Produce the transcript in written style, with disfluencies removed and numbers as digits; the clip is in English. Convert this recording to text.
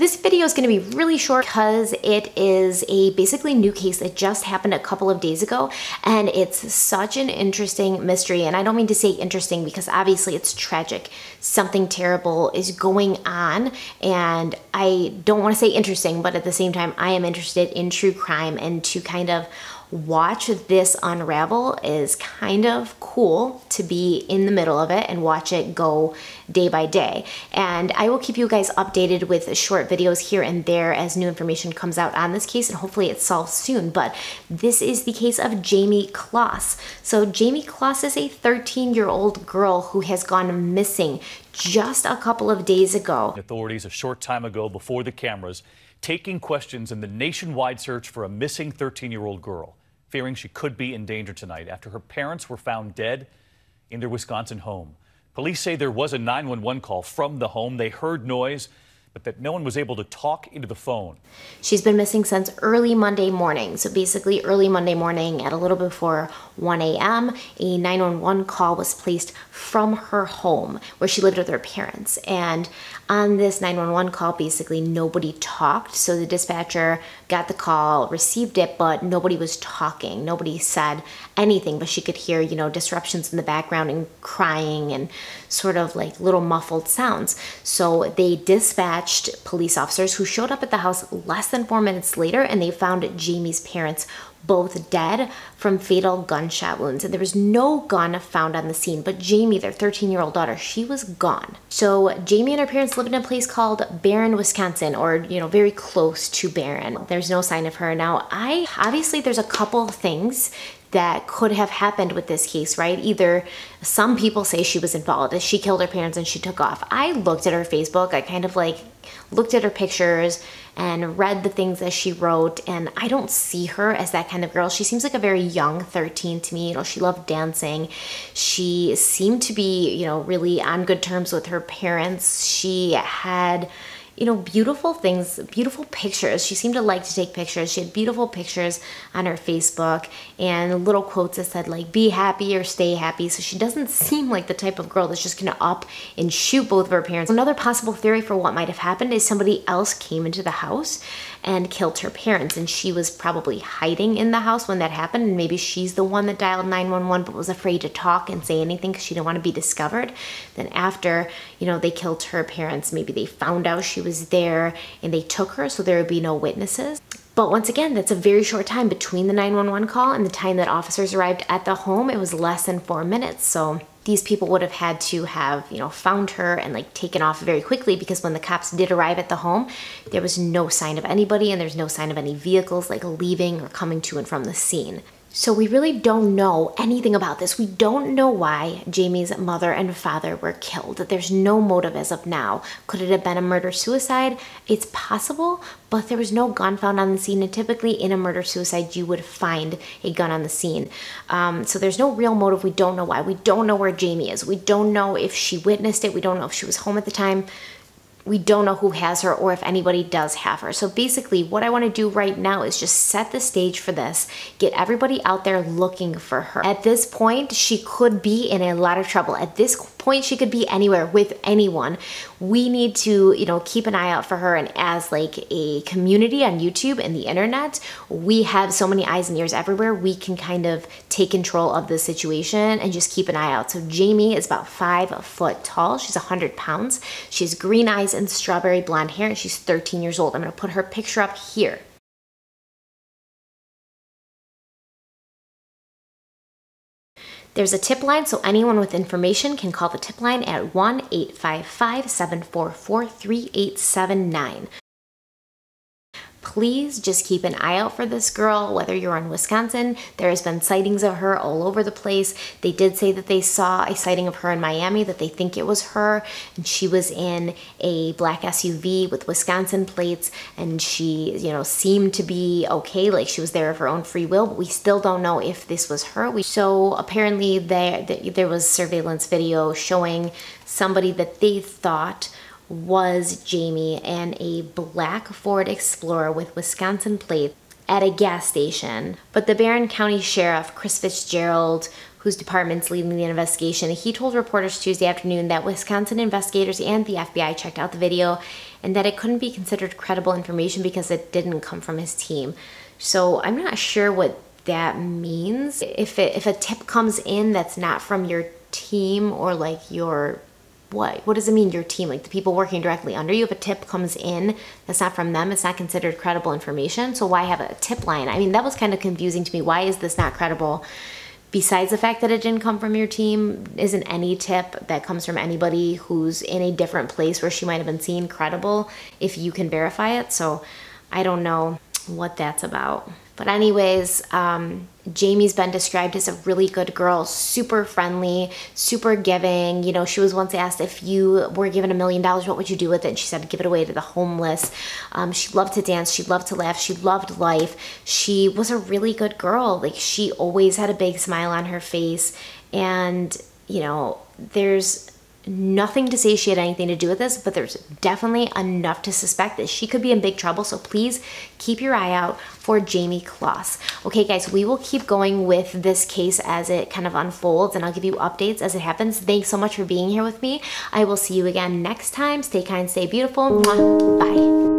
this video is going to be really short because it is a basically new case that just happened a couple of days ago, and it's such an interesting mystery. And I don't mean to say interesting because obviously it's tragic. Something terrible is going on, and I don't want to say interesting, but at the same time I am interested in true crime, and to kind of watch this unravel is kind of cool, to be in the middle of it and watch it go day by day. And I will keep you guys updated with short videos here and there as new information comes out on this case, and hopefully it's solved soon. But this is the case of Jayme Closs. So Jayme Closs is a 13-year-old girl who has gone missing just a couple of days ago. Authorities a short time ago before the cameras taking questions in the nationwide search for a missing 13-year-old girl, fearing she could be in danger tonight after her parents were found dead in their Wisconsin home. Police say there was a 911 call from the home. They heard noise, but that no one was able to talk into the phone. She's been missing since early Monday morning. So basically early Monday morning at a little before 1 a.m., a 911 call was placed from her home where she lived with her parents. And on this 911 call, basically nobody talked. So the dispatcher got the call, received it, but nobody was talking. Nobody said anything, but she could hear, you know, disruptions in the background and crying and sort of like little muffled sounds. So they dispatched police officers who showed up at the house less than 4 minutes later, and they found Jayme's parents both dead from fatal gunshot wounds. And there was no gun found on the scene, but Jayme, their 13-year-old daughter, she was gone. So Jayme and her parents lived in a place called Barron, Wisconsin, or, you know, very close to Barron. There's no sign of her. Now, obviously there's a couple things that could have happened with this case, right? Either some people say she was involved, that she killed her parents and she took off. I looked at her Facebook, I kind of like looked at her pictures and read the things that she wrote, and I don't see her as that kind of girl. She seems like a very young 13 to me. You know, she loved dancing. She seemed to be, you know, really on good terms with her parents. She had, you know, beautiful things, beautiful pictures. She seemed to like to take pictures. She had beautiful pictures on her Facebook and little quotes that said like, be happy or stay happy. So she doesn't seem like the type of girl that's just gonna up and shoot both of her parents. Another possible theory for what might have happened is somebody else came into the house and killed her parents, and she was probably hiding in the house when that happened, and maybe she's the one that dialed 911 but was afraid to talk and say anything because she didn't want to be discovered. Then after, you know, they killed her parents, maybe they found out she was there and they took her so there would be no witnesses. But once again, that's a very short time between the 911 call and the time that officers arrived at the home. It was less than 4 minutes. So these people would have had to have, you know, found her and like taken off very quickly, because when the cops did arrive at the home, there was no sign of anybody and there's no sign of any vehicles like leaving or coming to and from the scene. So we really don't know anything about this. We don't know why Jayme's mother and father were killed. There's no motive as of now. Could it have been a murder-suicide? It's possible, but there was no gun found on the scene, and typically in a murder-suicide you would find a gun on the scene. So there's no real motive. We don't know why. We don't know where Jayme is. We don't know if she witnessed it. We don't know if she was home at the time. We don't know who has her or if anybody does have her. So basically what I want to do right now is just set the stage for this, get everybody out there looking for her. At this point, she could be in a lot of trouble. At this point, she could be anywhere with anyone. We need to, you know, keep an eye out for her. And as like a community on YouTube and the internet, we have so many eyes and ears everywhere. We can kind of take control of the situation and just keep an eye out. So Jayme is about 5 foot tall. She's 100 pounds. She has green eyes and strawberry blonde hair, and she's 13 years old. I'm gonna put her picture up here. There's a tip line, so anyone with information can call the tip line at 1-855-744-3879. Please just keep an eye out for this girl, whether you're in Wisconsin. There has been sightings of her all over the place. They did say that they saw a sighting of her in Miami, that they think it was her, and she was in a black SUV with Wisconsin plates, and she, you know, seemed to be okay, like she was there of her own free will, but we still don't know if this was her. So apparently there was surveillance video showing somebody that they thought was Jayme and a black Ford Explorer with Wisconsin plates at a gas station. But the Barron County Sheriff, Chris Fitzgerald, whose department's leading the investigation, he told reporters Tuesday afternoon that Wisconsin investigators and the FBI checked out the video and that it couldn't be considered credible information because it didn't come from his team. So I'm not sure what that means. If a tip comes in that's not from your team, or like your, what does it mean, your team, like the people working directly under you? If a tip comes in that's not from them, it's not considered credible information. So why have a tip line? I mean, that was kind of confusing to me. Why is this not credible? Besides the fact that it didn't come from your team, isn't any tip that comes from anybody who's in a different place where she might have been seen credible if you can verify it? So I don't know what that's about. But anyways, Jayme's been described as a really good girl, super friendly, super giving. You know, she was once asked, if you were given $1 million, what would you do with it? And she said, give it away to the homeless. She loved to dance. She loved to laugh. She loved life. She was a really good girl. Like, she always had a big smile on her face. And, you know, there's nothing to say she had anything to do with this, but there's definitely enough to suspect that she could be in big trouble. So please keep your eye out for Jayme Closs. Okay, guys, we will keep going with this case as it kind of unfolds, and I'll give you updates as it happens. Thanks so much for being here with me. I will see you again next time. Stay kind, stay beautiful. Mwah. Bye.